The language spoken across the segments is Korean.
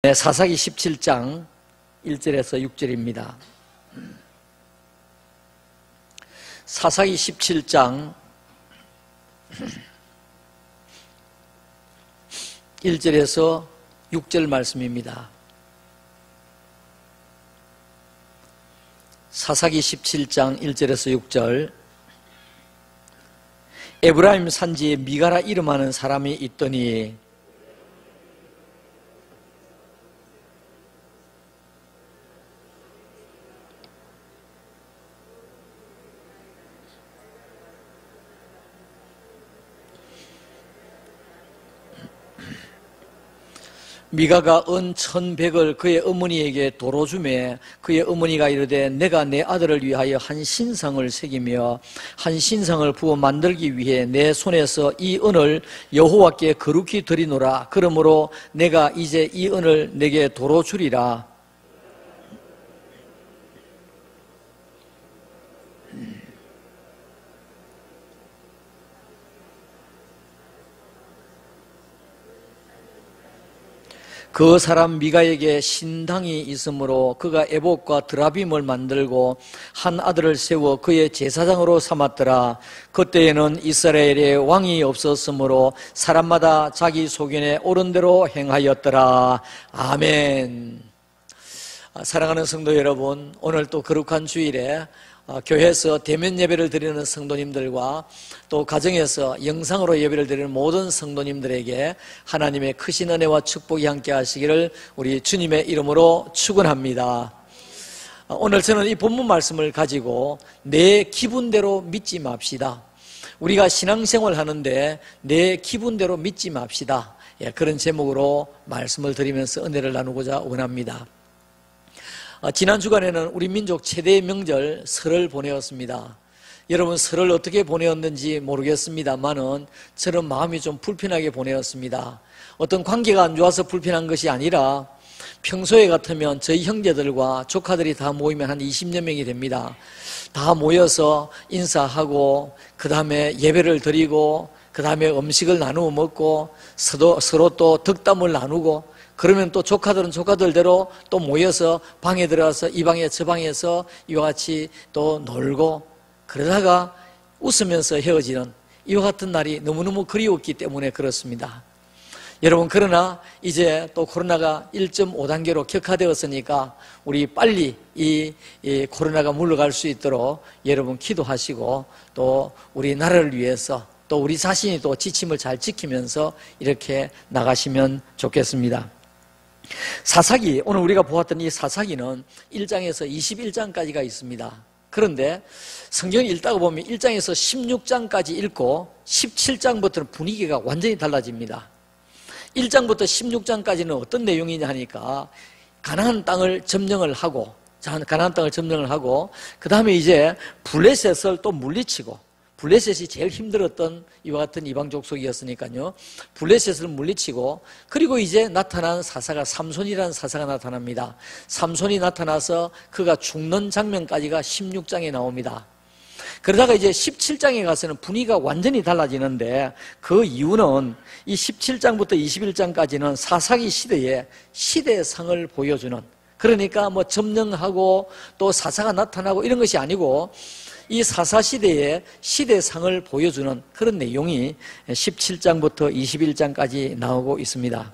네, 사사기 17장 1절에서 6절입니다. 사사기 17장 1절에서 6절 말씀입니다. 사사기 17장 1절에서 6절. 에브라임 산지에 미가라 이름하는 사람이 있더니 미가가 은 1,100을 그의 어머니에게 도로 주매 그의 어머니가 이르되 내가 내 아들을 위하여 한 신상을 새기며 한 신상을 부어 만들기 위해 내 손에서 이 은을 여호와께 거룩히 드리노라. 그러므로 내가 이제 이 은을 내게 도로 주리라. 그 사람 미가에게 신당이 있으므로 그가 에봇과 드라빔을 만들고 한 아들을 세워 그의 제사장으로 삼았더라. 그때에는 이스라엘에 왕이 없었으므로 사람마다 자기 소견에 옳은 대로 행하였더라. 아멘. 사랑하는 성도 여러분, 오늘 또 거룩한 주일에 교회에서 대면 예배를 드리는 성도님들과 또 가정에서 영상으로 예배를 드리는 모든 성도님들에게 하나님의 크신 은혜와 축복이 함께 하시기를 우리 주님의 이름으로 축원합니다. 오늘 저는 이 본문 말씀을 가지고 내 기분대로 믿지 맙시다. 우리가 신앙생활 하는데 내 기분대로 믿지 맙시다. 그런 제목으로 말씀을 드리면서 은혜를 나누고자 원합니다. 지난 주간에는 우리 민족 최대의 명절 설을 보내었습니다. 여러분 설을 어떻게 보내었는지 모르겠습니다만은 저는 마음이 좀 불편하게 보내었습니다. 어떤 관계가 안 좋아서 불편한 것이 아니라 평소에 같으면 저희 형제들과 조카들이 다 모이면 한 20여 명이 됩니다. 다 모여서 인사하고 그 다음에 예배를 드리고 그 다음에 음식을 나누어 먹고 서로 또 덕담을 나누고 그러면 또 조카들은 조카들대로 또 모여서 방에 들어가서 이 방에 저 방에서 이와 같이 또 놀고 그러다가 웃으면서 헤어지는 이와 같은 날이 너무너무 그리웠기 때문에 그렇습니다. 여러분 그러나 이제 또 코로나가 1.5단계로 격화되었으니까 우리 빨리 이 코로나가 물러갈 수 있도록 여러분 기도하시고 또 우리 나라를 위해서 또 우리 자신이 또 지침을 잘 지키면서 이렇게 나가시면 좋겠습니다. 사사기, 오늘 우리가 보았던 이 사사기는 1장에서 21장까지가 있습니다. 그런데 성경을 읽다가 보면 1장에서 16장까지 읽고 17장부터는 분위기가 완전히 달라집니다. 1장부터 16장까지는 어떤 내용이냐 하니까 가나안 땅을 점령을 하고 그 다음에 이제 블레셋을 또 물리치고 블레셋이 제일 힘들었던 이와 같은 이방 족속이었으니까요. 블레셋을 물리치고 그리고 이제 나타난 사사가 삼손이라는 사사가 나타납니다. 삼손이 나타나서 그가 죽는 장면까지가 16장에 나옵니다. 그러다가 이제 17장에 가서는 분위기가 완전히 달라지는데 그 이유는 이 17장부터 21장까지는 사사기 시대의 시대상을 보여주는, 그러니까 뭐 점령하고 또 사사가 나타나고 이런 것이 아니고 이 사사시대의 시대상을 보여주는 그런 내용이 17장부터 21장까지 나오고 있습니다.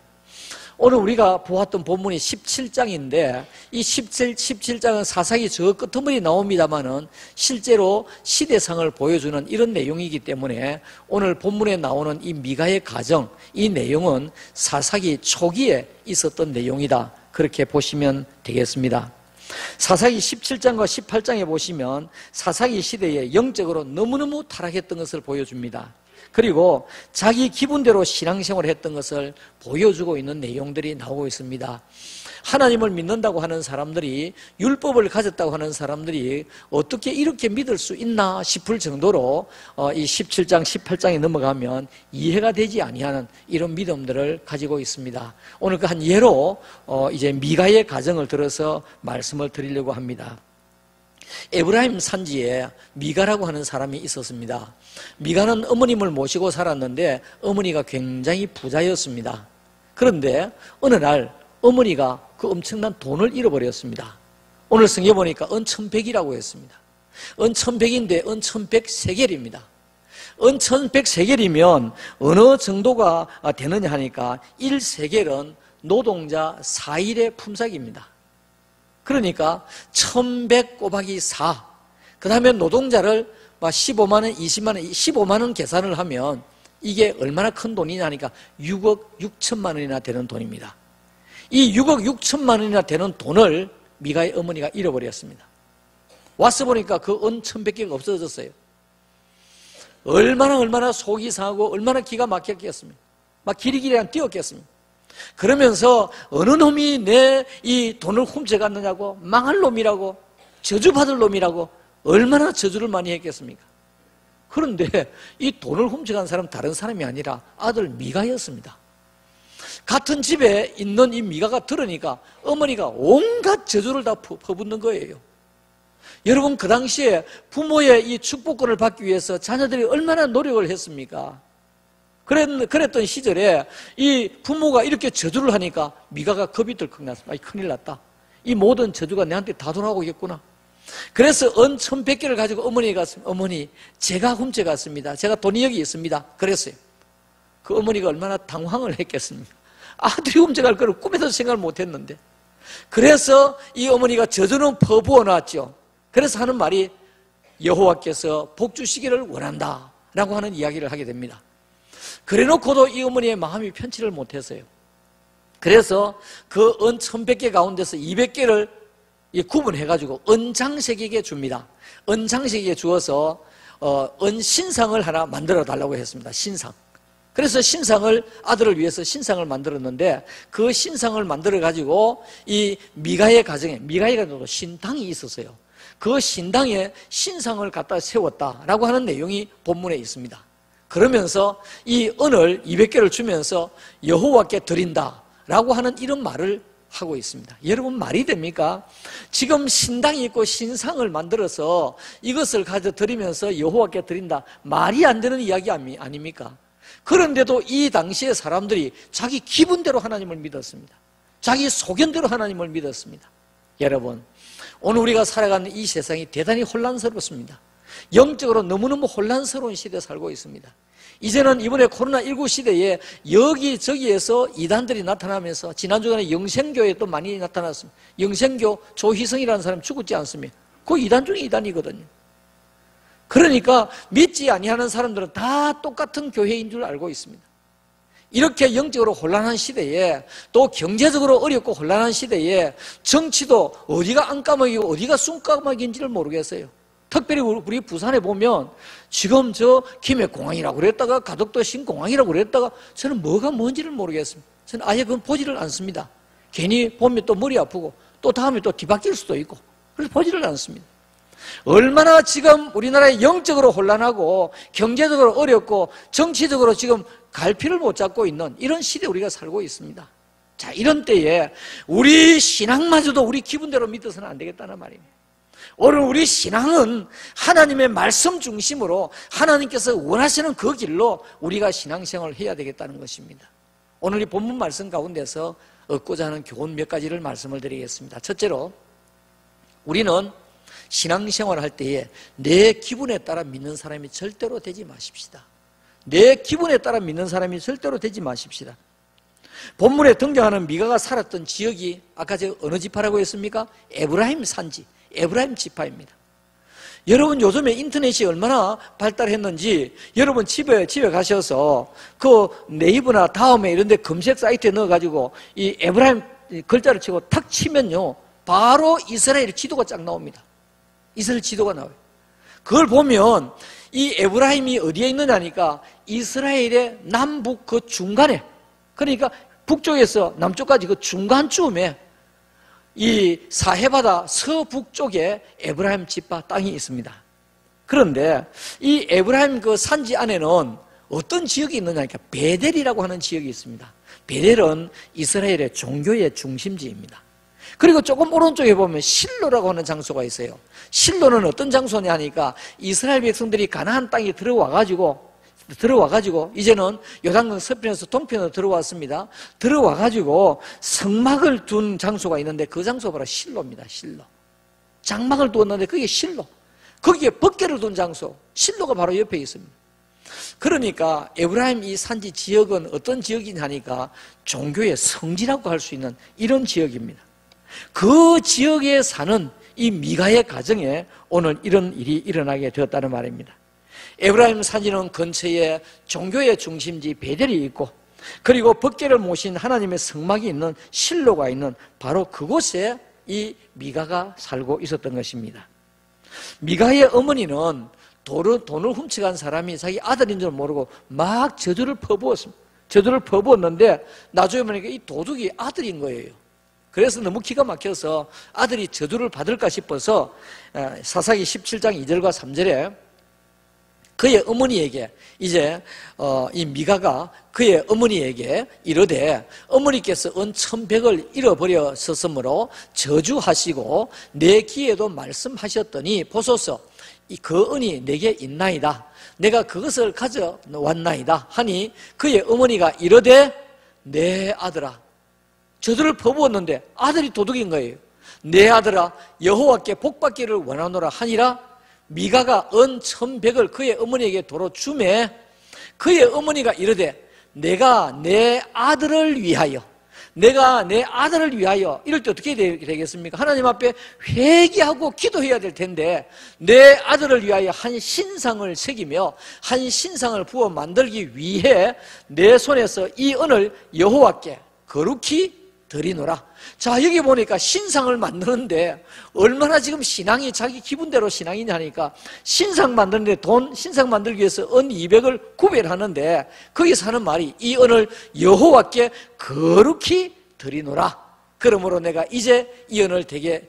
오늘 우리가 보았던 본문이 17장인데 이 17장은 사사기 저 끄트머리 나옵니다만은 실제로 시대상을 보여주는 이런 내용이기 때문에 오늘 본문에 나오는 이 미가의 가정, 이 내용은 사사기 초기에 있었던 내용이다. 그렇게 보시면 되겠습니다. 사사기 17장과 18장에 보시면 사사기 시대에 영적으로 너무너무 타락했던 것을 보여줍니다. 그리고 자기 기분대로 신앙생활을 했던 것을 보여주고 있는 내용들이 나오고 있습니다. 하나님을 믿는다고 하는 사람들이, 율법을 가졌다고 하는 사람들이 어떻게 이렇게 믿을 수 있나 싶을 정도로 이 17장, 18장에 넘어가면 이해가 되지 아니하는 이런 믿음들을 가지고 있습니다. 오늘 그 한 예로 이제 미가의 가정을 들어서 말씀을 드리려고 합니다. 에브라임 산지에 미가라고 하는 사람이 있었습니다. 미가는 어머님을 모시고 살았는데 어머니가 굉장히 부자였습니다. 그런데 어느 날 어머니가 그 엄청난 돈을 잃어버렸습니다. 오늘 성경에 보니까 은 1100이라고 했습니다. 은 1100인데 은 1100세겔입니다. 은 1100세겔이면 어느 정도가 되느냐 하니까 1세겔은 노동자 4일의 품삯입니다. 그러니까 1100 곱하기 4, 그 다음에 노동자를 15만원, 20만원, 15만원 계산을 하면 이게 얼마나 큰 돈이냐 하니까 6억 6천만 원이나 되는 돈입니다. 이 6억 6천만 원이나 되는 돈을 미가의 어머니가 잃어버렸습니다. 와서 보니까 그 은 1100개가 없어졌어요. 얼마나 속이 상하고 얼마나 기가 막혔겠습니까? 막 기리기리한 뛰었겠습니까? 그러면서 어느 놈이 내 이 돈을 훔쳐갔느냐고, 망할 놈이라고, 저주받을 놈이라고 얼마나 저주를 많이 했겠습니까? 그런데 이 돈을 훔쳐간 사람은 다른 사람이 아니라 아들 미가였습니다. 같은 집에 있는 이 미가가 들으니까 어머니가 온갖 저주를 다 퍼붓는 거예요. 여러분, 그 당시에 부모의 이 축복권을 받기 위해서 자녀들이 얼마나 노력을 했습니까? 그랬던 시절에 이 부모가 이렇게 저주를 하니까 미가가 겁이 덜컥 났습니다. 큰일 났다. 이 모든 저주가 내한테 다 돌아오겠구나. 그래서 은 1100개를 가지고 어머니에 갔습니다. 어머니, 제가 훔쳐갔습니다. 제가 돈이 여기 있습니다. 그랬어요. 그 어머니가 얼마나 당황을 했겠습니까? 아들이 훔쳐갈 거를 꿈에도 생각을 못했는데. 그래서 이 어머니가 저주는 퍼부어 놨죠. 그래서 하는 말이 여호와께서 복 주시기를 원한다 라고 하는 이야기를 하게 됩니다. 그래놓고도 이 어머니의 마음이 편치를 못했어요. 그래서 그 은 1100개 가운데서 200개를 구분해가지고 은장색에게 줍니다. 은장색에게 주어서 은신상을 하나 만들어 달라고 했습니다. 신상. 그래서 신상을, 아들을 위해서 신상을 만들었는데 그 신상을 만들어 가지고 이 미가의 가정에, 미가의 가정도 신당이 있었어요. 그 신당에 신상을 갖다 세웠다라고 하는 내용이 본문에 있습니다. 그러면서 이 은을 200개를 주면서 여호와께 드린다라고 하는 이런 말을 하고 있습니다. 여러분, 말이 됩니까? 지금 신당이 있고 신상을 만들어서 이것을 가져 드리면서 여호와께 드린다, 말이 안 되는 이야기 아닙니까? 그런데도 이 당시의 사람들이 자기 기분대로 하나님을 믿었습니다. 자기 소견대로 하나님을 믿었습니다. 여러분, 오늘 우리가 살아가는 이 세상이 대단히 혼란스럽습니다. 영적으로 너무너무 혼란스러운 시대에 살고 있습니다. 이제는 이번에 코로나19 시대에 여기저기에서 이단들이 나타나면서 지난주간에 영생교에 또 많이 나타났습니다. 영생교 조희성이라는 사람이 죽었지 않습니까? 그 이단 중에 이단이거든요. 그러니까 믿지 아니하는 사람들은 다 똑같은 교회인 줄 알고 있습니다. 이렇게 영적으로 혼란한 시대에, 또 경제적으로 어렵고 혼란한 시대에 정치도 어디가 안까마귀고 어디가 쑥까마귀인지를 모르겠어요. 특별히 우리 부산에 보면 지금 저 김해공항이라고 그랬다가 가덕도 신공항이라고 그랬다가 저는 뭐가 뭔지를 모르겠습니다. 저는 아예 그건 보지를 않습니다. 괜히 보면 또 머리 아프고 또 다음에 또 뒤바뀔 수도 있고, 그래서 보지를 않습니다. 얼마나 지금 우리나라에 영적으로 혼란하고 경제적으로 어렵고 정치적으로 지금 갈피를 못 잡고 있는 이런 시대에 우리가 살고 있습니다. 자, 이런 때에 우리 신앙마저도 우리 기분대로 믿어서는 안 되겠다는 말입니다. 오늘 우리 신앙은 하나님의 말씀 중심으로 하나님께서 원하시는 그 길로 우리가 신앙생활을 해야 되겠다는 것입니다. 오늘 이 본문 말씀 가운데서 얻고자 하는 교훈 몇 가지를 말씀을 드리겠습니다. 첫째로, 우리는 신앙생활을 할 때에 내 기분에 따라 믿는 사람이 절대로 되지 마십시다. 내 기분에 따라 믿는 사람이 절대로 되지 마십시다. 본문에 등장하는 미가가 살았던 지역이 아까 제가 어느 지파라고 했습니까? 에브라임 산지, 에브라임 지파입니다. 여러분, 요즘에 인터넷이 얼마나 발달했는지 여러분 집에 가셔서 그 네이버나 다음에 이런 데 검색 사이트에 넣어가지고 이 에브라임 글자를 치고 탁 치면요, 바로 이스라엘 지도가 쫙 나옵니다. 이스라엘 지도가 나와요. 그걸 보면 이 에브라임이 어디에 있느냐니까 이스라엘의 남북 그 중간에, 그러니까 북쪽에서 남쪽까지 그 중간쯤에 이 사해바다 서북쪽에 에브라임 지파 땅이 있습니다. 그런데 이 에브라임 그 산지 안에는 어떤 지역이 있느냐니까 베델이라고 하는 지역이 있습니다. 베델은 이스라엘의 종교의 중심지입니다. 그리고 조금 오른쪽에 보면 실로라고 하는 장소가 있어요. 실로는 어떤 장소냐 하니까 이스라엘 백성들이 가나안 땅에 들어와 가지고 들어와가지고 이제는 요단강 서편에서 동편으로 들어왔습니다. 들어와가지고 성막을 둔 장소가 있는데 그 장소가 바로 실로입니다. 실로. 장막을 두었는데 그게 실로. 거기에 법궤를 둔 장소, 실로가 바로 옆에 있습니다. 그러니까 에브라임 이 산지 지역은 어떤 지역이냐 하니까 종교의 성지라고 할 수 있는 이런 지역입니다. 그 지역에 사는 이 미가의 가정에 오늘 이런 일이 일어나게 되었다는 말입니다. 에브라임 산지는 근처에 종교의 중심지 베델이 있고, 그리고 법궤를 모신 하나님의 성막이 있는 실로가 있는 바로 그곳에 이 미가가 살고 있었던 것입니다. 미가의 어머니는 돈을 훔쳐간 사람이 자기 아들인 줄 모르고 막 저주를 퍼부었습니다. 저주를 퍼부었는데 나중에 보니까 이 도둑이 아들인 거예요. 그래서 너무 기가 막혀서 아들이 저주를 받을까 싶어서 사사기 17장 2절과 3절에 그의 어머니에게 이제 이 미가가 그의 어머니에게 이르되 어머니께서 은 1,100을 잃어버렸었으므로 저주하시고 내 귀에도 말씀하셨더니 보소서 그 은이 내게 있나이다. 내가 그것을 가져왔나이다 하니 그의 어머니가 이르되 내 아들아, 저주를 퍼부었는데 아들이 도둑인 거예요. 내 아들아, 여호와께 복받기를 원하노라 하니라. 미가가 은 1,100을 그의 어머니에게 도로 주매 그의 어머니가 이르되 내가 내 아들을 위하여 이럴 때 어떻게 되겠습니까? 하나님 앞에 회개하고 기도해야 될 텐데 내 아들을 위하여 한 신상을 새기며 한 신상을 부어 만들기 위해 내 손에서 이 은을 여호와께 거룩히 드리노라. 자, 여기 보니까 신상을 만드는데 얼마나 지금 신앙이 자기 기분대로 신앙이냐 하니까 신상 만드는데 신상 만들기 위해서 은 200을 구별하는데 거기서 하는 말이 이 은을 여호와께 거룩히 드리노라. 그러므로 내가 이제 이 은을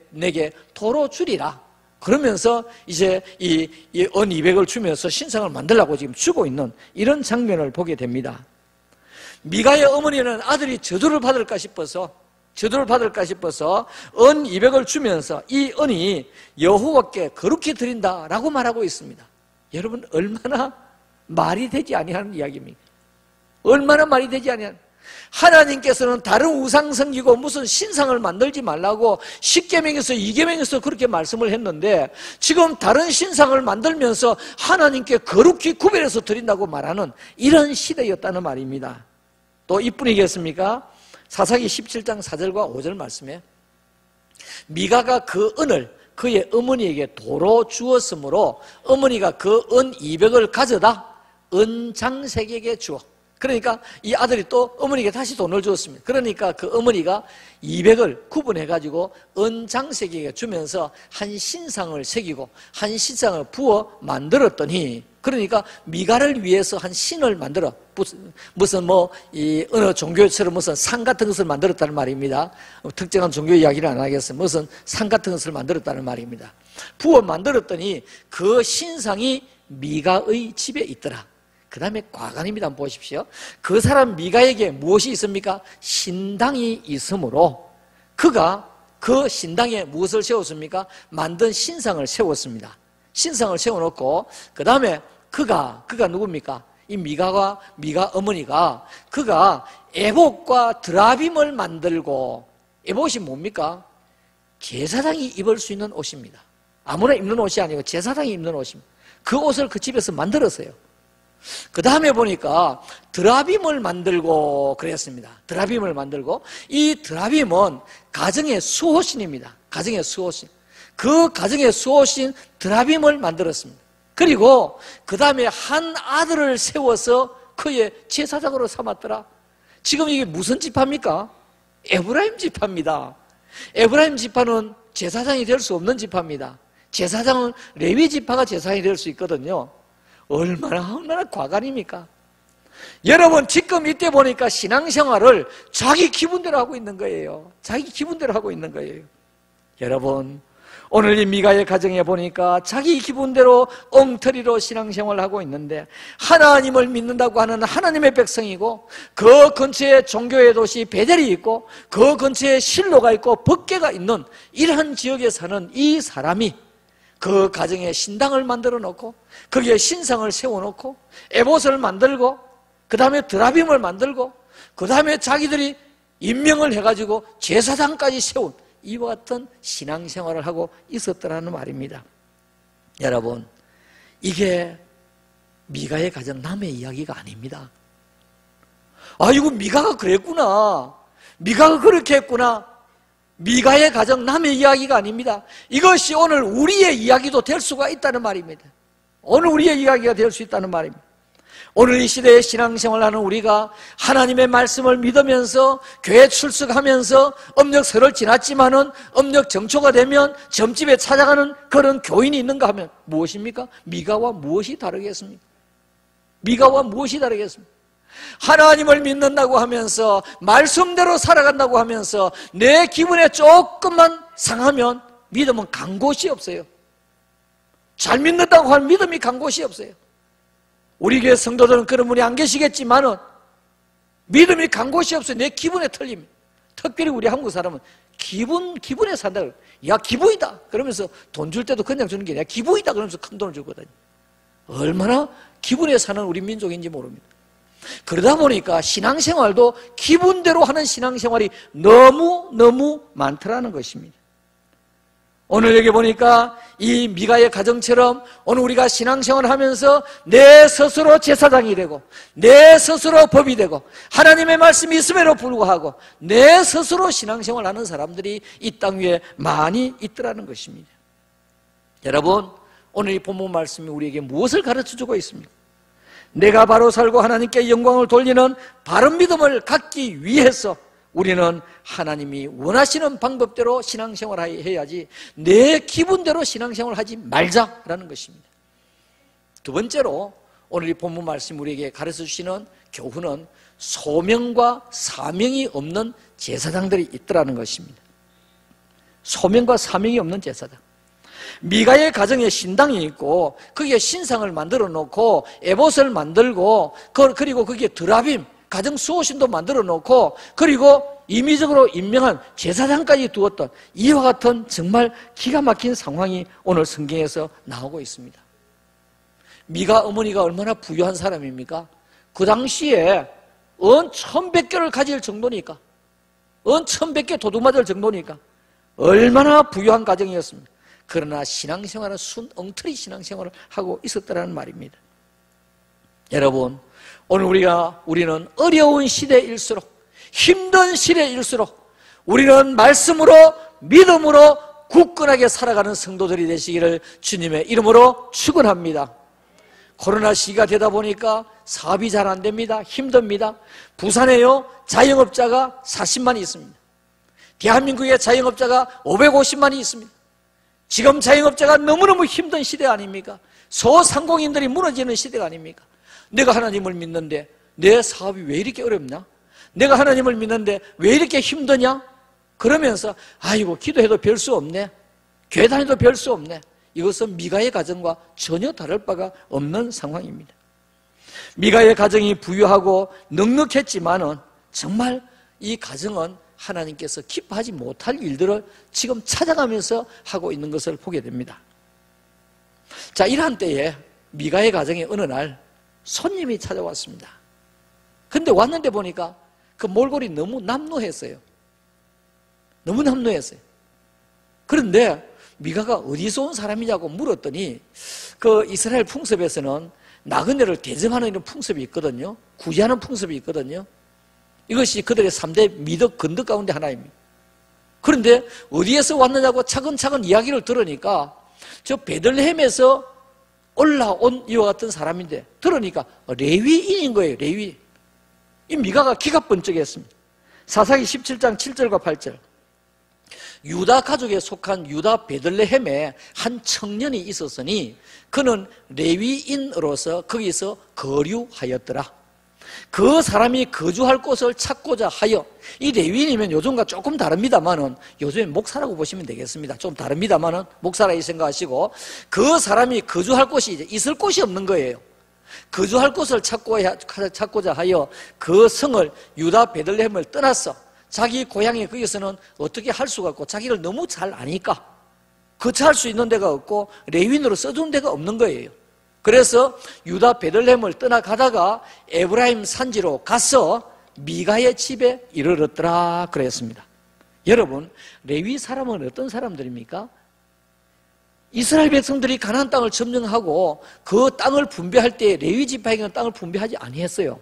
내게 도로 주리라. 그러면서 이제 이 은 200을 주면서 신상을 만들라고 지금 주고 있는 이런 장면을 보게 됩니다. 미가의 어머니는 아들이 저주를 받을까 싶어서 은 200을 주면서 이 은이 여호와께 거룩히 드린다라고 말하고 있습니다. 여러분, 얼마나 말이 되지 아니하는 이야기입니까? 얼마나 말이 되지 아니하는. 하나님께서는 다른 우상 섬기고 무슨 신상을 만들지 말라고 10계명에서 2계명에서 그렇게 말씀을 했는데 지금 다른 신상을 만들면서 하나님께 거룩히 구별해서 드린다고 말하는 이런 시대였다는 말입니다. 또 이뿐이겠습니까? 사사기 17장 4절과 5절 말씀에 미가가 그 은을 그의 어머니에게 도로 주었으므로 어머니가 그 은 200을 가져다 은장색에게 주어. 그러니까 이 아들이 또 어머니에게 다시 돈을 주었습니다. 그러니까 그 어머니가 200을 구분해가지고 은장색에게 주면서 한 신상을 새기고 한 신상을 부어 만들었더니, 그러니까 미가를 위해서 한 신을 만들어 무슨 이 어느 종교처럼 무슨 상 같은 것을 만들었다는 말입니다. 특정한 종교 이야기를 안 하겠어요. 무슨 상 같은 것을 만들었다는 말입니다. 부어 만들었더니 그 신상이 미가의 집에 있더라. 그 다음에 과간입니다. 한번 보십시오. 그 사람 미가에게 무엇이 있습니까? 신당이 있으므로 그가 그 신당에 무엇을 세웠습니까? 만든 신상을 세웠습니다. 신상을 세워놓고 그 다음에 그가 누굽니까? 이 미가 어머니가 그가 에봇과 드라빔을 만들고, 에봇이 뭡니까? 제사장이 입을 수 있는 옷입니다. 아무나 입는 옷이 아니고 제사장이 입는 옷입니다. 그 옷을 그 집에서 만들었어요. 그 다음에 보니까 드라빔을 만들고 그랬습니다. 드라빔을 만들고, 이 드라빔은 가정의 수호신입니다. 가정의 수호신. 그 가정의 수호신 드라빔을 만들었습니다. 그리고 그 다음에 한 아들을 세워서 그의 제사장으로 삼았더라. 지금 이게 무슨 지파입니까? 에브라임 지파입니다. 에브라임 지파는 제사장이 될 수 없는 지파입니다. 제사장은 레위 지파가 제사장이 될 수 있거든요. 얼마나 과간입니까? 여러분, 지금 이때 보니까 신앙생활을 자기 기분대로 하고 있는 거예요. 자기 기분대로 하고 있는 거예요. 여러분, 오늘 이 미가의 가정에 보니까 자기 기분대로 엉터리로 신앙생활을 하고 있는데 하나님을 믿는다고 하는 하나님의 백성이고 그 근처에 종교의 도시 베델이 있고 그 근처에 실로가 있고 법궤가 있는 이러한 지역에 사는 이 사람이 그 가정에 신당을 만들어 놓고 거기에 신상을 세워놓고 에봇을 만들고 그 다음에 드라빔을 만들고 그 다음에 자기들이 임명을 해가지고 제사장까지 세운 이와 같은 신앙생활을 하고 있었더라는 말입니다. 여러분, 이게 미가의 가정 남의 이야기가 아닙니다. 아이고, 미가가 그랬구나, 미가가 그렇게 했구나, 미가의 가정 남의 이야기가 아닙니다. 이것이 오늘 우리의 이야기도 될 수가 있다는 말입니다. 오늘 우리의 이야기가 될 수 있다는 말입니다. 오늘 이 시대에 신앙생활하는 우리가 하나님의 말씀을 믿으면서 교회 출석하면서 음력설을 지났지만은 음력 정초가 되면 점집에 찾아가는 그런 교인이 있는가 하면 무엇입니까? 미가와 무엇이 다르겠습니까? 미가와 무엇이 다르겠습니까? 하나님을 믿는다고 하면서 말씀대로 살아간다고 하면서 내 기분에 조금만 상하면 믿음은 간 곳이 없어요. 잘 믿는다고 할 믿음이 간 곳이 없어요. 우리 교회 성도들은 그런 분이 안 계시겠지만은 믿음이 간 곳이 없어요. 내 기분에 틀립니다. 특별히 우리 한국 사람은 기분에 산다. 야, 기분이다 그러면서 돈 줄 때도 그냥 주는 게 아니라 기분이다 그러면서 큰 돈을 주거든요. 얼마나 기분에 사는 우리 민족인지 모릅니다. 그러다 보니까 신앙생활도 기분대로 하는 신앙생활이 너무 많더라는 것입니다. 오늘 여기 보니까 이 미가의 가정처럼 오늘 우리가 신앙생활을 하면서 내 스스로 제사장이 되고 내 스스로 법이 되고 하나님의 말씀이 있음에도 불구하고 내 스스로 신앙생활을 하는 사람들이 이 땅 위에 많이 있더라는 것입니다. 여러분, 오늘 이 본문 말씀이 우리에게 무엇을 가르쳐주고 있습니까? 내가 바로 살고 하나님께 영광을 돌리는 바른 믿음을 갖기 위해서 우리는 하나님이 원하시는 방법대로 신앙생활을 해야지 내 기분대로 신앙생활을 하지 말자라는 것입니다. 두 번째로 오늘 이 본문 말씀 우리에게 가르쳐주시는 교훈은 소명과 사명이 없는 제사장들이 있더라는 것입니다. 소명과 사명이 없는 제사장. 미가의 가정에 신당이 있고 거기에 신상을 만들어 놓고 에봇을 만들고 그리고 거기에 드라빔 가정 수호신도 만들어 놓고 그리고 임의적으로 임명한 제사장까지 두었던 이와 같은 정말 기가 막힌 상황이 오늘 성경에서 나오고 있습니다. 미가 어머니가 얼마나 부유한 사람입니까? 그 당시에 은 1100개를 가질 정도니까, 은 1100개 도둑맞을 정도니까 얼마나 부유한 가정이었습니다. 그러나 신앙생활은 엉터리 신앙생활을 하고 있었다는 말입니다. 여러분, 오늘 우리는 어려운 시대일수록 힘든 시대일수록 우리는 말씀으로 믿음으로 굳건하게 살아가는 성도들이 되시기를 주님의 이름으로 축원합니다. 코로나 시기가 되다 보니까 사업이 잘 안 됩니다. 힘듭니다. 부산에요, 자영업자가 40만이 있습니다. 대한민국의 자영업자가 550만이 있습니다. 지금 자영업자가 너무너무 힘든 시대 아닙니까? 소상공인들이 무너지는 시대가 아닙니까? 내가 하나님을 믿는데 내 사업이 왜 이렇게 어렵냐? 내가 하나님을 믿는데 왜 이렇게 힘드냐? 그러면서 아이고, 기도해도 별 수 없네, 교회 다녀도 별 수 없네. 이것은 미가의 가정과 전혀 다를 바가 없는 상황입니다. 미가의 가정이 부유하고 넉넉했지만은 정말 이 가정은 하나님께서 기뻐하지 못할 일들을 지금 찾아가면서 하고 있는 것을 보게 됩니다. 자, 이러한 때에 미가의 가정에 어느 날 손님이 찾아왔습니다. 근데 왔는데 보니까 그 몰골이 너무 남루했어요. 너무 남루했어요. 그런데 미가가 어디서 온 사람이냐고 물었더니 그 이스라엘 풍습에서는 나그네를 대접하는 이런 풍습이 있거든요. 구제하는 풍습이 있거든요. 이것이 그들의 3대 미덕 건덕 가운데 하나입니다. 그런데 어디에서 왔느냐고 차근차근 이야기를 들으니까 저 베들레헴에서 올라온 이와 같은 사람인데 들으니까 레위인인 거예요. 레위. 이 미가가 기가 번쩍했습니다. 사사기 17장 7절과 8절. 유다 가족에 속한 유다 베들레헴에 한 청년이 있었으니 그는 레위인으로서 거기서 거류하였더라. 그 사람이 거주할 곳을 찾고자 하여, 이 레위인이면 요즘과 조금 다릅니다만은, 요즘에 목사라고 보시면 되겠습니다. 좀 다릅니다만은 목사라 생각하시고, 그 사람이 거주할 곳이 이제 있을 곳이 없는 거예요. 거주할 곳을 찾고자 하여 그 성을 유다 베들레헴을 떠났어. 자기 고향에 거기서는 어떻게 할 수가 없고 자기를 너무 잘 아니까 거처할 수 있는 데가 없고 레위인으로 써준 데가 없는 거예요. 그래서 유다 베들레헴을 떠나가다가 에브라임 산지로 가서 미가의 집에 이르렀더라 그랬습니다. 여러분, 레위 사람은 어떤 사람들입니까? 이스라엘 백성들이 가나안 땅을 점령하고 그 땅을 분배할 때 레위 지파에게는 땅을 분배하지 아니했어요.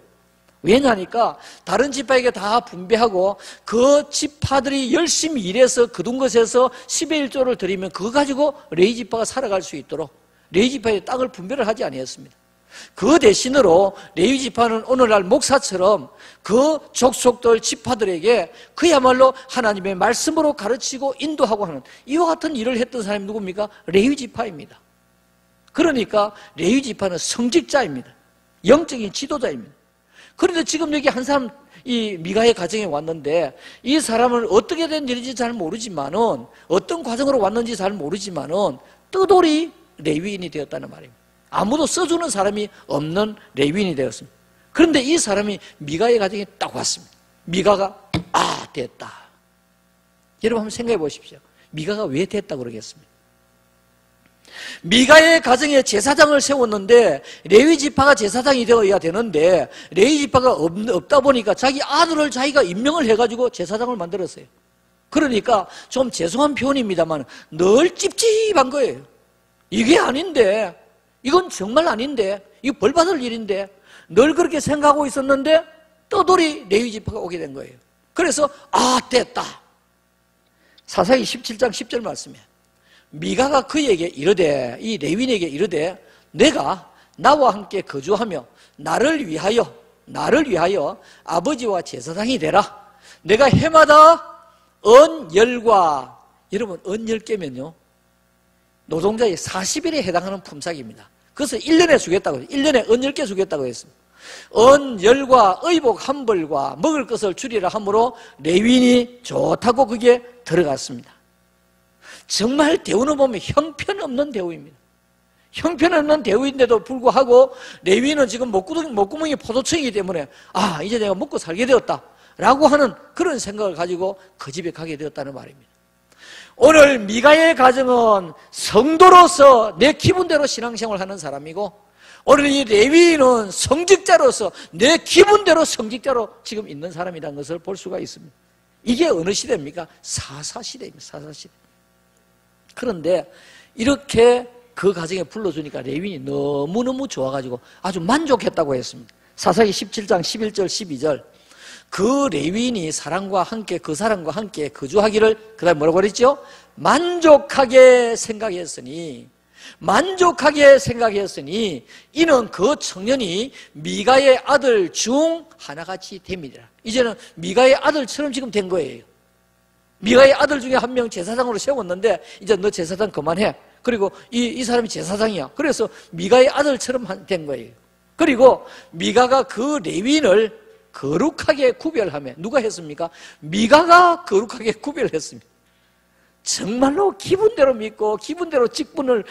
왜냐하니까 다른 지파에게 다 분배하고 그 지파들이 열심히 일해서 거둔 것에서 10의 1조를 드리면 그거 가지고 레위 지파가 살아갈 수 있도록 레위 지파에 땅을 분배를 하지 아니했습니다. 그 대신으로 레위 지파는 오늘날 목사처럼 그 족속들 지파들에게 그야말로 하나님의 말씀으로 가르치고 인도하고 하는 이와 같은 일을 했던 사람이 누굽니까? 레위 지파입니다. 그러니까 레위 지파는 성직자입니다. 영적인 지도자입니다. 그런데 지금 여기 한 사람, 이 미가의 가정에 왔는데 이 사람은 어떻게 된 일인지 잘 모르지만은 어떤 과정으로 왔는지 잘 모르지만은 뜨돌이 레위인이 되었다는 말입니다. 아무도 써주는 사람이 없는 레위인이 되었습니다. 그런데 이 사람이 미가의 가정에 딱 왔습니다. 미가가 됐다. 여러분 한번 생각해 보십시오. 미가가 왜 됐다고 그러겠습니까? 미가의 가정에 제사장을 세웠는데 레위 지파가 제사장이 되어야 되는데 레위 지파가 없다 보니까 자기 아들을 자기가 임명을 해가지고 제사장을 만들었어요. 그러니까 좀 죄송한 표현입니다만 늘 찝찝한 거예요. 이게 아닌데, 이건 정말 아닌데, 이거 벌받을 일인데 늘 그렇게 생각하고 있었는데 떠돌이 레위 지파가 오게 된 거예요. 그래서 됐다. 사사기 17장 10절 말씀이에요. 미가가 그에게 이르되, 이 레위인에게 이르되, 내가 나와 함께 거주하며 나를 위하여 아버지와 제사장이 되라. 내가 해마다 언 10과, 여러분 언 10개면요 노동자의 40일에 해당하는 품삯입니다. 그래서 1년에 주겠다고 해요. 1년에 언 10개 주겠다고 했습니다. 언 10과 의복 한 벌과 먹을 것을 주리라 하므로 레위인이 좋다고 그게 들어갔습니다. 정말 대우는 보면 형편없는 대우입니다. 형편없는 대우인데도 불구하고 레위인은 지금 목구멍이 포도청이기 때문에 이제 내가 먹고 살게 되었다 라고 하는 그런 생각을 가지고 그 집에 가게 되었다는 말입니다. 오늘 미가의 가정은 성도로서 내 기분대로 신앙생활을 하는 사람이고 오늘 이 레위인은 성직자로서 내 기분대로 성직자로 지금 있는 사람이라는 것을 볼 수가 있습니다. 이게 어느 시대입니까? 사사시대입니다. 사사시대. 그런데 이렇게 그 가정에 불러주니까 레위인이 너무너무 좋아가지고 아주 만족했다고 했습니다. 사사기 17장 11절 12절 그 레위인이 사람과 함께 거주하기를 그 다음에 뭐라고 그랬죠? 만족하게 생각했으니 이는 그 청년이 미가의 아들 중 하나같이 됩니다. 이제는 미가의 아들처럼 지금 된 거예요. 미가의 아들 중에 한 명 제사장으로 세웠는데 이제 너 제사장 그만해. 그리고 이 사람이 제사장이야. 그래서 미가의 아들처럼 된 거예요. 그리고 미가가 그 레위인을 거룩하게 구별하며 누가 했습니까? 미가가 거룩하게 구별했습니다. 정말로 기분대로 믿고 기분대로 직분을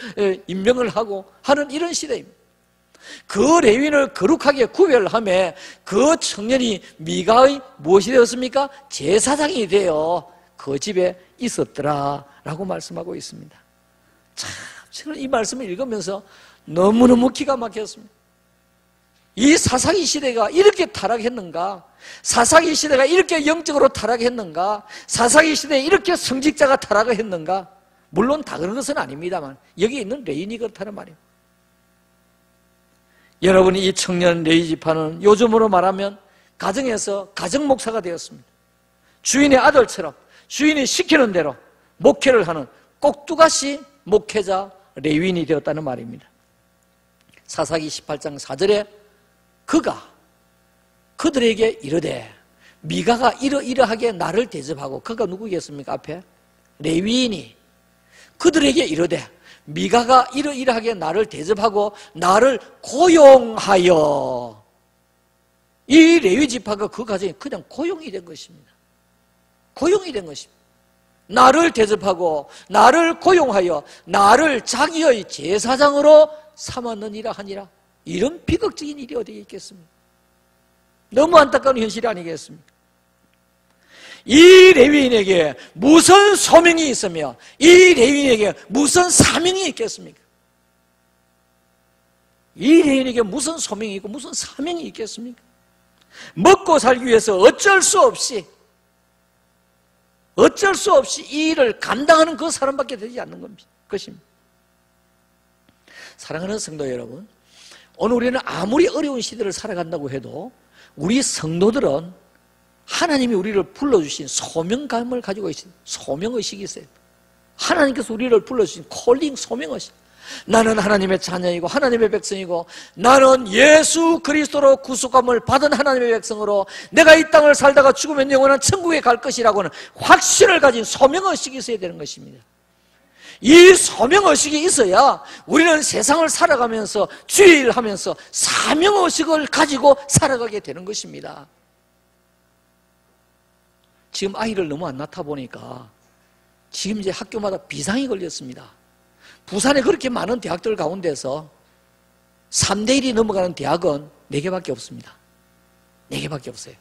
임명을 하고 하는 이런 시대입니다. 그 레위인을 거룩하게 구별하며 그 청년이 미가의 무엇이 되었습니까? 제사장이 되어 그 집에 있었더라 라고 말씀하고 있습니다. 참 저는 이 말씀을 읽으면서 너무너무 기가 막혔습니다. 이 사사기 시대가 이렇게 타락했는가? 사사기 시대가 이렇게 영적으로 타락했는가? 사사기 시대에 이렇게 성직자가 타락을 했는가? 물론 다 그런 것은 아닙니다만 여기 있는 레위인이 그렇다는 말이에요. 여러분이 이 청년 레위 지파는 요즘으로 말하면 가정에서 가정 목사가 되었습니다. 주인의 아들처럼 주인이 시키는 대로 목회를 하는 꼭두가시 목회자 레위인이 되었다는 말입니다. 사사기 18장 4절에 그가 그들에게 이르되 미가가 이러이러하게 나를 대접하고 그가 누구겠습니까? 앞에 레위인이 그들에게 이르되 미가가 이러이러하게 나를 대접하고 나를 고용하여 이 레위 지파가 그 가정에 그냥 고용이 된 것입니다. 고용이 된 것입니다. 나를 대접하고 나를 고용하여 나를 자기의 제사장으로 삼았느니라 하니라. 이런 비극적인 일이 어디에 있겠습니까? 너무 안타까운 현실이 아니겠습니까? 이 레위인에게 무슨 소명이 있으며 이 레위인에게 무슨 사명이 있겠습니까? 이 레위인에게 무슨 소명이 있고 무슨 사명이 있겠습니까? 먹고 살기 위해서 어쩔 수 없이 이 일을 감당하는 그 사람밖에 되지 않는 것입니다. 사랑하는 성도 여러분, 오늘 우리는 아무리 어려운 시대를 살아간다고 해도 우리 성도들은 하나님이 우리를 불러주신 소명감을 가지고 있어요. 소명의식이 있어요. 하나님께서 우리를 불러주신 콜링 소명의식. 나는 하나님의 자녀이고 하나님의 백성이고 나는 예수 그리스도로 구속함을 받은 하나님의 백성으로 내가 이 땅을 살다가 죽으면 영원한 천국에 갈 것이라고는 확신을 가진 소명의식이 있어야 되는 것입니다. 이 소명의식이 있어야 우리는 세상을 살아가면서 주의 일을 하면서 사명의식을 가지고 살아가게 되는 것입니다. 지금 아이를 너무 안 낳다 보니까 지금 이제 학교마다 비상이 걸렸습니다. 부산에 그렇게 많은 대학들 가운데서 3대 1이 넘어가는 대학은 4개밖에 없습니다. 4개밖에 없어요.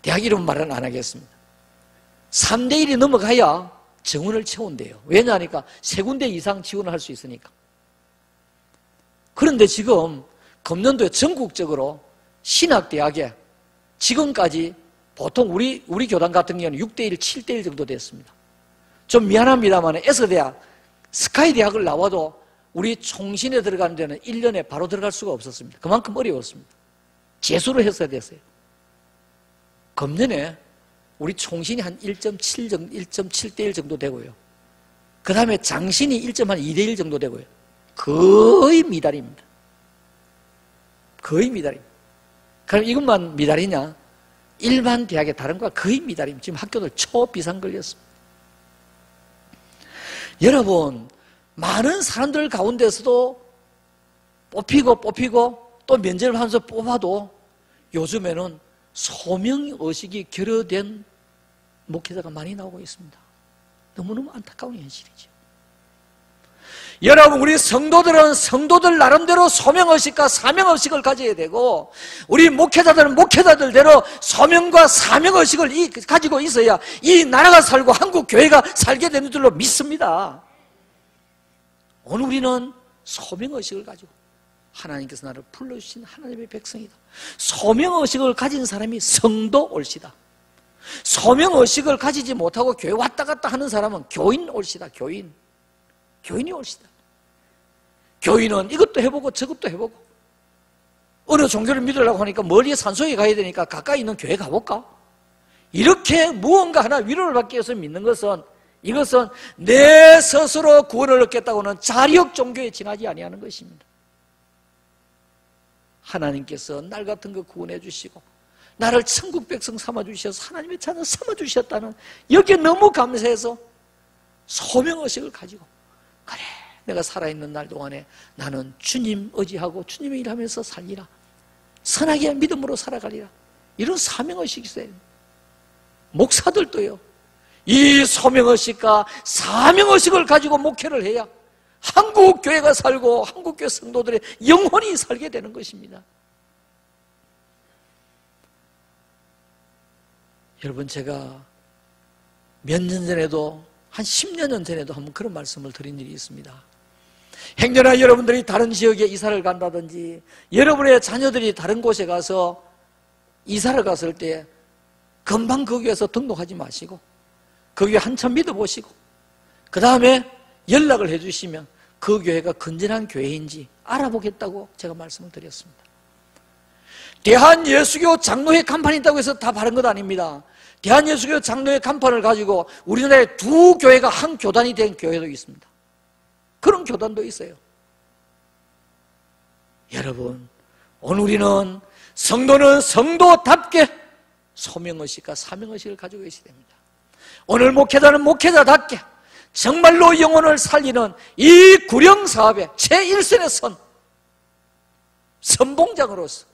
대학 이름 말은 안 하겠습니다. 3대 1이 넘어가야 정원을 채운대요. 왜냐하니까 3군데 이상 지원을 할 수 있으니까. 그런데 지금 금년도에 전국적으로 신학대학에 지금까지 보통 우리 교단 같은 경우는 6대1, 7대1 정도 됐습니다. 좀 미안합니다만 에서대학, 스카이대학을 나와도 우리 총신에 들어가는 데는 1년에 바로 들어갈 수가 없었습니다. 그만큼 어려웠습니다. 재수를 했어야 됐어요. 금년에 우리 총신이 한 1.7대1 정도 되고요. 그 다음에 장신이 1.2대1 정도 되고요. 거의 미달입니다. 거의 미달입니다. 그럼 이것만 미달이냐? 일반 대학의 다른 거와 거의 미달입니다. 지금 학교들 초비상 걸렸습니다. 여러분, 많은 사람들 가운데서도 뽑히고 또 면접을 하면서 뽑아도 요즘에는 소명의식이 결여된 목회자가 많이 나오고 있습니다. 너무너무 안타까운 현실이죠. 여러분, 우리 성도들은 성도들 나름대로 소명의식과 사명의식을 가져야 되고 우리 목회자들은 목회자들대로 소명과 사명의식을 가지고 있어야 이 나라가 살고 한국 교회가 살게 되는 줄로 믿습니다. 오늘 우리는 소명의식을 가지고 하나님께서 나를 불러주신 하나님의 백성이다. 소명의식을 가진 사람이 성도 올시다. 소명의식을 가지지 못하고 교회 왔다 갔다 하는 사람은 교인 올시다. 교인이 올시다. 교인은 이것도 해보고 저것도 해보고 어느 종교를 믿으려고 하니까 멀리 산속에 가야 되니까 가까이 있는 교회 가볼까? 이렇게 무언가 하나 위로를 받기 위해서 믿는 것은 이것은 내 스스로 구원을 얻겠다고는 자력 종교에 지나지 아니하는 것입니다. 하나님께서 날 같은 거 구원해 주시고 나를 천국 백성 삼아주셔서 하나님의 자녀 삼아주셨다는 여기에 너무 감사해서 소명의식을 가지고 그래, 내가 살아있는 날 동안에 나는 주님 의지하고 주님의 일하면서 살리라. 선하게 믿음으로 살아가리라. 이런 사명의식이 있어요. 목사들도요. 이 소명의식과 사명의식을 가지고 목회를 해야 한국 교회가 살고 한국 교회 성도들의 영혼이 살게 되는 것입니다. 여러분, 제가 몇 년 전에도 한 10년 전에도 한번 그런 말씀을 드린 일이 있습니다. 행여나 여러분들이 다른 지역에 이사를 간다든지 여러분의 자녀들이 다른 곳에 가서 이사를 갔을 때 금방 거기에서 등록하지 마시고 거기에 한참 믿어보시고 그 다음에 연락을 해주시면 그 교회가 건전한 교회인지 알아보겠다고 제가 말씀을 드렸습니다. 대한예수교 장로회 간판이 있다고 해서 다 바른 것 아닙니다. 대한예수교 장로회 간판을 가지고 우리나라에 2교회가 한 교단이 된 교회도 있습니다. 그런 교단도 있어요. 여러분, 오늘 우리는 성도는 성도답게 소명의식과 사명의식을 가지고 있어야 됩니다. 오늘 목회자는 목회자답게 정말로 영혼을 살리는 이 구령사업의 제1선의 선봉장으로서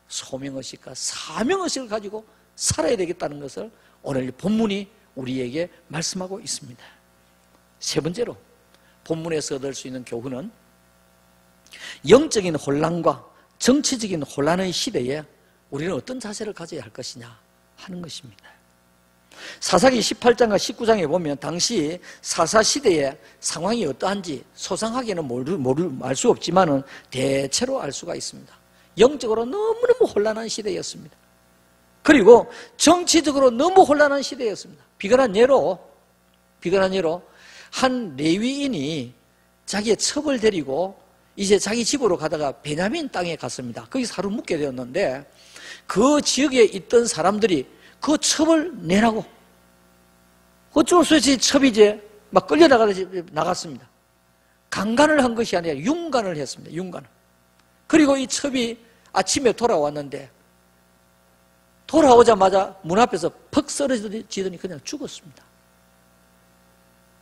소명의식과 사명의식을 가지고 살아야 되겠다는 것을 오늘 본문이 우리에게 말씀하고 있습니다. 세 번째로 본문에서 얻을 수 있는 교훈은 영적인 혼란과 정치적인 혼란의 시대에 우리는 어떤 자세를 가져야 할 것이냐, 하는 것입니다. 사사기 18장과 19장에 보면 당시 사사시대의 상황이 어떠한지 소상하게는 알 수 없지만 대체로 알 수가 있습니다. 영적으로 너무너무 혼란한 시대였습니다. 그리고 정치적으로 너무 혼란한 시대였습니다. 비근한 예로 한 레위인이 자기의 첩을 데리고 이제 자기 집으로 가다가 베냐민 땅에 갔습니다. 거기서 하루 묵게 되었는데 그 지역에 있던 사람들이 그 첩을 내라고 어쩔 수 없이 첩이 이제 막 끌려나가듯이 나갔습니다. 강간을 한 것이 아니라 융간을 했습니다. 융간을. 그리고 이 첩이 아침에 돌아왔는데 돌아오자마자 문 앞에서 퍽 쓰러지더니 그냥 죽었습니다.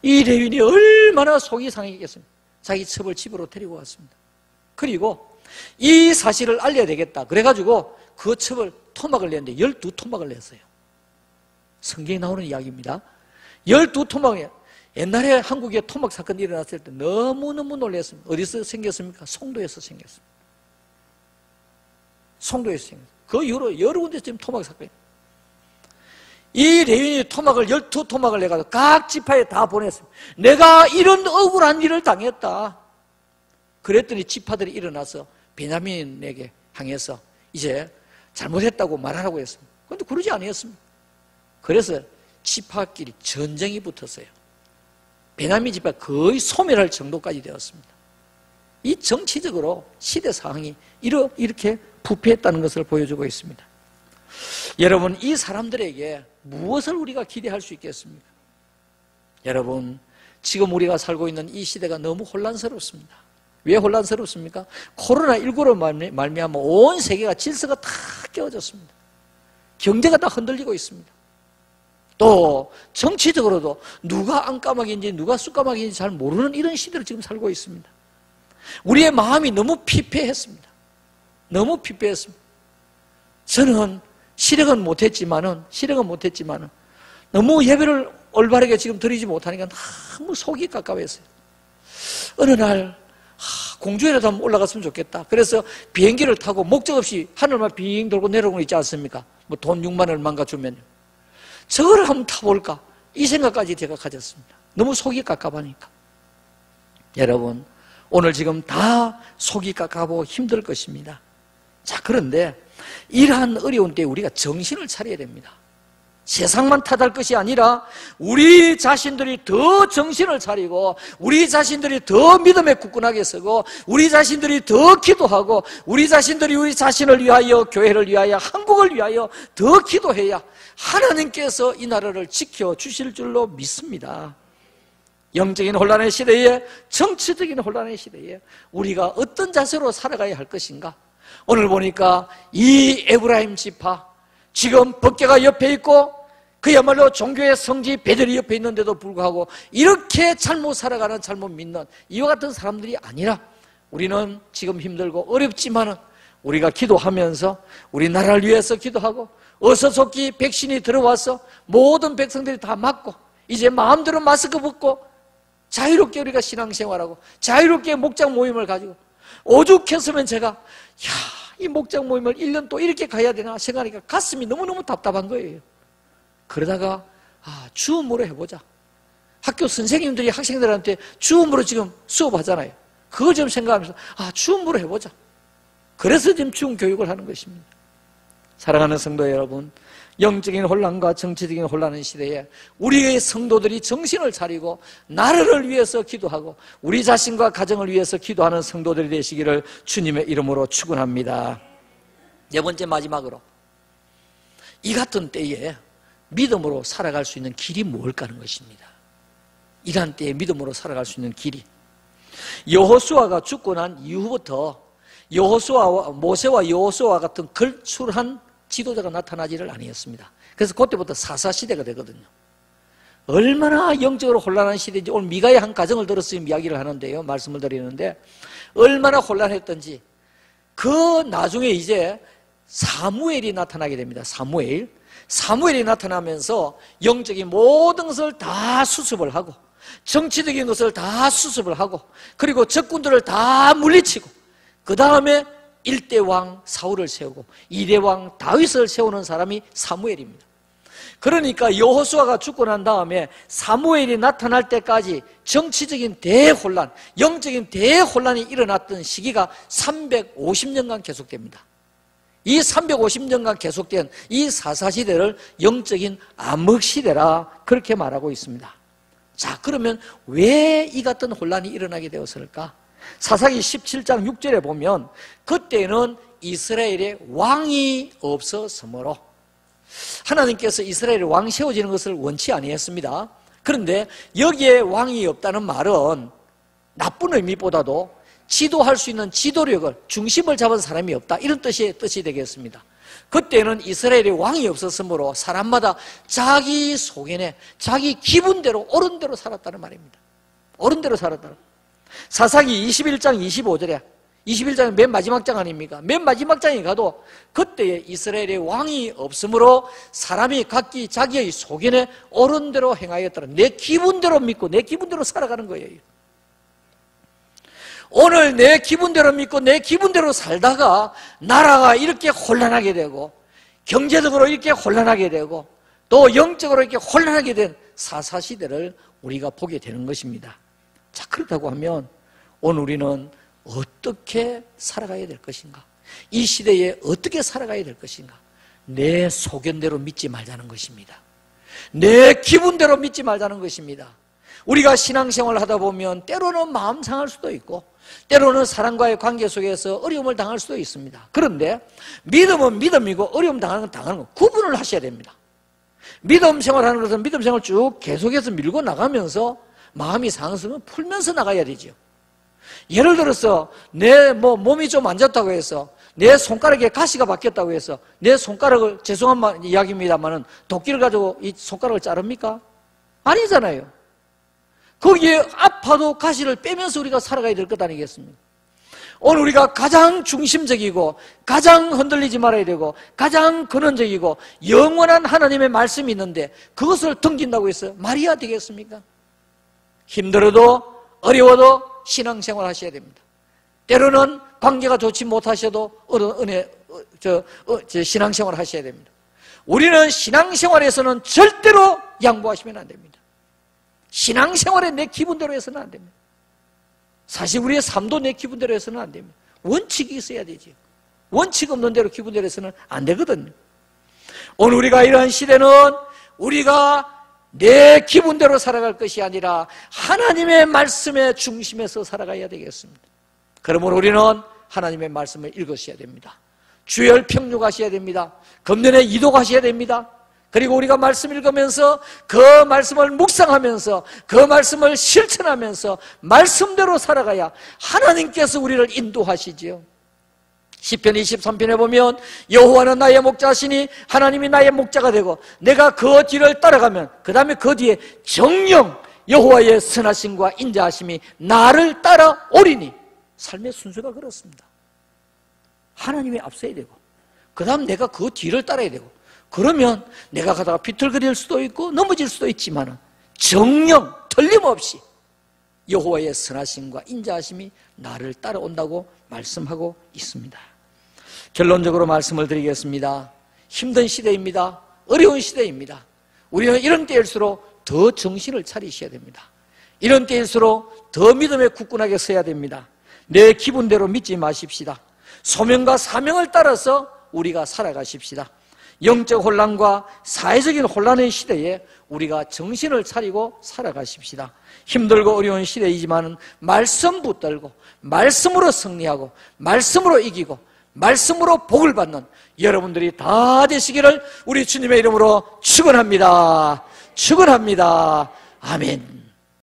이 레위인이 얼마나 속이 상했겠습니까? 자기 첩을 집으로 데리고 왔습니다. 그리고 이 사실을 알려야 되겠다. 그래가지고 그 첩을 토막을 냈는데 12토막을 냈어요. 성경에 나오는 이야기입니다. 12토막이에요. 옛날에 한국에 토막 사건이 일어났을 때 너무너무 놀랐습니다. 어디서 생겼습니까? 송도에서 생겼습니다. 송도에서 생겼습니다. 그 이후로 여러 군데서 지금 토막 사건이. 이 레위인이 토막을 12토막을 내가지고 각 지파에 다 보냈습니다. 내가 이런 억울한 일을 당했다. 그랬더니 지파들이 일어나서 베냐민에게 향해서 이제 잘못했다고 말하라고 했습니다. 그런데 그러지 아니었습니다. 그래서 지파끼리 전쟁이 붙었어요. 베냐민 지파 거의 소멸할 정도까지 되었습니다. 이 정치적으로 시대 상황이 이렇게 부패했다는 것을 보여주고 있습니다. 여러분, 이 사람들에게 무엇을 우리가 기대할 수 있겠습니까? 여러분, 지금 우리가 살고 있는 이 시대가 너무 혼란스럽습니다. 왜 혼란스럽습니까? 코로나19로 말미암아 온 세계가 질서가 다 깨어졌습니다. 경제가 다 흔들리고 있습니다. 또 정치적으로도 누가 안까마귀인지 누가 쑥까마귀인지 잘 모르는 이런 시대를 지금 살고 있습니다. 우리의 마음이 너무 피폐했습니다. 너무 피폐했습니다. 저는 실행은 못했지만은 너무 예배를 올바르게 지금 드리지 못하니까 너무 속이 깝깝했어요. 어느 날 공주에라도 한번 올라갔으면 좋겠다. 그래서 비행기를 타고 목적 없이 하늘만 빙 돌고 내려오는 거 있지 않습니까? 뭐 돈 6만 얼마인가 주면요. 저걸 한번 타볼까? 이 생각까지 제가 가졌습니다. 너무 속이 깝깝하니까. 여러분, 오늘 지금 다 속이 깝깝하고 힘들 것입니다. 자, 그런데 이러한 어려운 때에 우리가 정신을 차려야 됩니다. 세상만 탓할 것이 아니라 우리 자신들이 더 정신을 차리고 우리 자신들이 더 믿음에 굳건하게 서고 우리 자신들이 더 기도하고 우리 자신들이 우리 자신을 위하여 교회를 위하여 한국을 위하여 더 기도해야 하나님께서 이 나라를 지켜주실 줄로 믿습니다. 영적인 혼란의 시대에 정치적인 혼란의 시대에 우리가 어떤 자세로 살아가야 할 것인가? 오늘 보니까 이 에브라임 지파 지금 법궤가 옆에 있고 그야말로 종교의 성지 베델이 옆에 있는데도 불구하고 이렇게 잘못 살아가는 잘못 믿는 이와 같은 사람들이 아니라 우리는 지금 힘들고 어렵지만은 우리가 기도하면서 우리 나라를 위해서 기도하고 어서 속히 백신이 들어와서 모든 백성들이 다 맞고 이제 마음대로 마스크 벗고 자유롭게 우리가 신앙생활하고 자유롭게 목장 모임을 가지고 오죽했으면 제가 이 목장 모임을 1년 또 이렇게 가야 되나 생각하니까 가슴이 너무너무 답답한 거예요. 그러다가 주음으로 해보자. 학교 선생님들이 학생들한테 주음으로 지금 수업하잖아요. 그걸 좀 생각하면서 주음으로 해보자. 그래서 지금 주음 교육을 하는 것입니다. 사랑하는 성도 여러분, 영적인 혼란과 정치적인 혼란의 시대에 우리의 성도들이 정신을 차리고 나라를 위해서 기도하고 우리 자신과 가정을 위해서 기도하는 성도들이 되시기를 주님의 이름으로 축원합니다. 네 번째 마지막으로 이 같은 때에 믿음으로 살아갈 수 있는 길이 무엇일까 하는 것입니다. 이러한 때에 믿음으로 살아갈 수 있는 길이 여호수아가 죽고 난 이후부터 모세와 여호수아 같은 걸출한 지도자가 나타나지를 아니었습니다. 그래서 그때부터 사사시대가 되거든요. 얼마나 영적으로 혼란한 시대인지 오늘 미가의 한 가정을 들어서 이야기를 하는데요. 말씀을 드리는데 얼마나 혼란했던지 그 나중에 이제 사무엘이 나타나게 됩니다. 사무엘이 나타나면서 영적인 모든 것을 다 수습을 하고 정치적인 것을 다 수습을 하고 그리고 적군들을 다 물리치고 그 다음에 1대 왕 사울을 세우고 2대 왕 다윗을 세우는 사람이 사무엘입니다. 그러니까 여호수아가 죽고 난 다음에 사무엘이 나타날 때까지 정치적인 대혼란, 영적인 대혼란이 일어났던 시기가 350년간 계속됩니다. 이 350년간 계속된 이 사사시대를 영적인 암흑시대라 그렇게 말하고 있습니다. 자, 그러면 왜 이 같은 혼란이 일어나게 되었을까? 사사기 17장 6절에 보면 그때는 이스라엘에 왕이 없었으므로 하나님께서 이스라엘에 왕 세워지는 것을 원치 아니했습니다. 그런데 여기에 왕이 없다는 말은 나쁜 의미보다도 지도할 수 있는 지도력을, 중심을 잡은 사람이 없다, 이런 뜻이 되겠습니다. 그때는 이스라엘에 왕이 없었으므로 사람마다 자기 속에내 자기 기분대로 옳은 대로 살았다는 말입니다. 옳은 대로 살았다는. 사사기 21장 25절에 21장은 맨 마지막 장 아닙니까? 맨 마지막 장에 가도 그때에 이스라엘에 왕이 없으므로 사람이 각기 자기의 속에내 옳은 대로 행하였더라. 내 기분대로 믿고 내 기분대로 살아가는 거예요. 오늘 내 기분대로 믿고 내 기분대로 살다가 나라가 이렇게 혼란하게 되고 경제적으로 이렇게 혼란하게 되고 또 영적으로 이렇게 혼란하게 된 사사시대를 우리가 보게 되는 것입니다. 자, 그렇다고 하면 오늘 우리는 어떻게 살아가야 될 것인가? 이 시대에 어떻게 살아가야 될 것인가? 내 소견대로 믿지 말자는 것입니다. 내 기분대로 믿지 말자는 것입니다. 우리가 신앙생활을 하다 보면 때로는 마음 상할 수도 있고 때로는 사람과의 관계 속에서 어려움을 당할 수도 있습니다. 그런데 믿음은 믿음이고 어려움 당하는 건 당하는 거 구분을 하셔야 됩니다. 믿음 생활하는 것은 믿음 생활을 쭉 계속해서 밀고 나가면서 마음이 상했으면 풀면서 나가야 되죠. 예를 들어서 내 몸이 좀 안 좋다고 해서 내 손가락에 가시가 박혔다고 해서 내 손가락을, 죄송한 이야기입니다만은 도끼를 가지고 이 손가락을 자릅니까? 아니잖아요. 거기에 아파도 가시를 빼면서 우리가 살아가야 될 것 아니겠습니까? 오늘 우리가 가장 중심적이고 가장 흔들리지 말아야 되고 가장 근원적이고 영원한 하나님의 말씀이 있는데 그것을 등진다고 해서 말이야 되겠습니까? 힘들어도 어려워도 신앙생활 하셔야 됩니다. 때로는 관계가 좋지 못하셔도 신앙생활 하셔야 됩니다. 우리는 신앙생활에서는 절대로 양보하시면 안 됩니다. 신앙생활에 내 기분대로 해서는 안 됩니다. 사실 우리의 삶도 내 기분대로 해서는 안 됩니다. 원칙이 있어야 되죠. 원칙 없는 대로 기분대로 해서는 안 되거든요. 오늘 우리가 이러한 시대는 우리가 내 기분대로 살아갈 것이 아니라 하나님의 말씀의 중심에서 살아가야 되겠습니다. 그러므로 우리는 하나님의 말씀을 읽으셔야 됩니다. 주일 평육하셔야 됩니다. 금년에 이독하셔야 됩니다. 그리고 우리가 말씀 읽으면서 그 말씀을 묵상하면서 그 말씀을 실천하면서 말씀대로 살아가야 하나님께서 우리를 인도하시지요. 시편 23편에 보면 여호와는 나의 목자시니 하나님이 나의 목자가 되고 내가 그 뒤를 따라가면 그 다음에 그 뒤에 정령 여호와의 선하심과 인자하심이 나를 따라오리니. 삶의 순서가 그렇습니다. 하나님이 앞서야 되고 그 다음 내가 그 뒤를 따라야 되고 그러면 내가 가다가 비틀거릴 수도 있고 넘어질 수도 있지만 정령 틀림없이 여호와의 선하심과 인자하심이 나를 따라온다고 말씀하고 있습니다. 결론적으로 말씀을 드리겠습니다. 힘든 시대입니다. 어려운 시대입니다. 우리는 이런 때일수록 더 정신을 차리셔야 됩니다. 이런 때일수록 더 믿음에 굳건하게 서야 됩니다. 내 기분대로 믿지 마십시다. 소명과 사명을 따라서 우리가 살아가십시다. 영적 혼란과 사회적인 혼란의 시대에 우리가 정신을 차리고 살아가십시다. 힘들고 어려운 시대이지만 말씀 붙들고 말씀으로 승리하고 말씀으로 이기고 말씀으로 복을 받는 여러분들이 다 되시기를 우리 주님의 이름으로 축원합니다. 축원합니다. 아멘.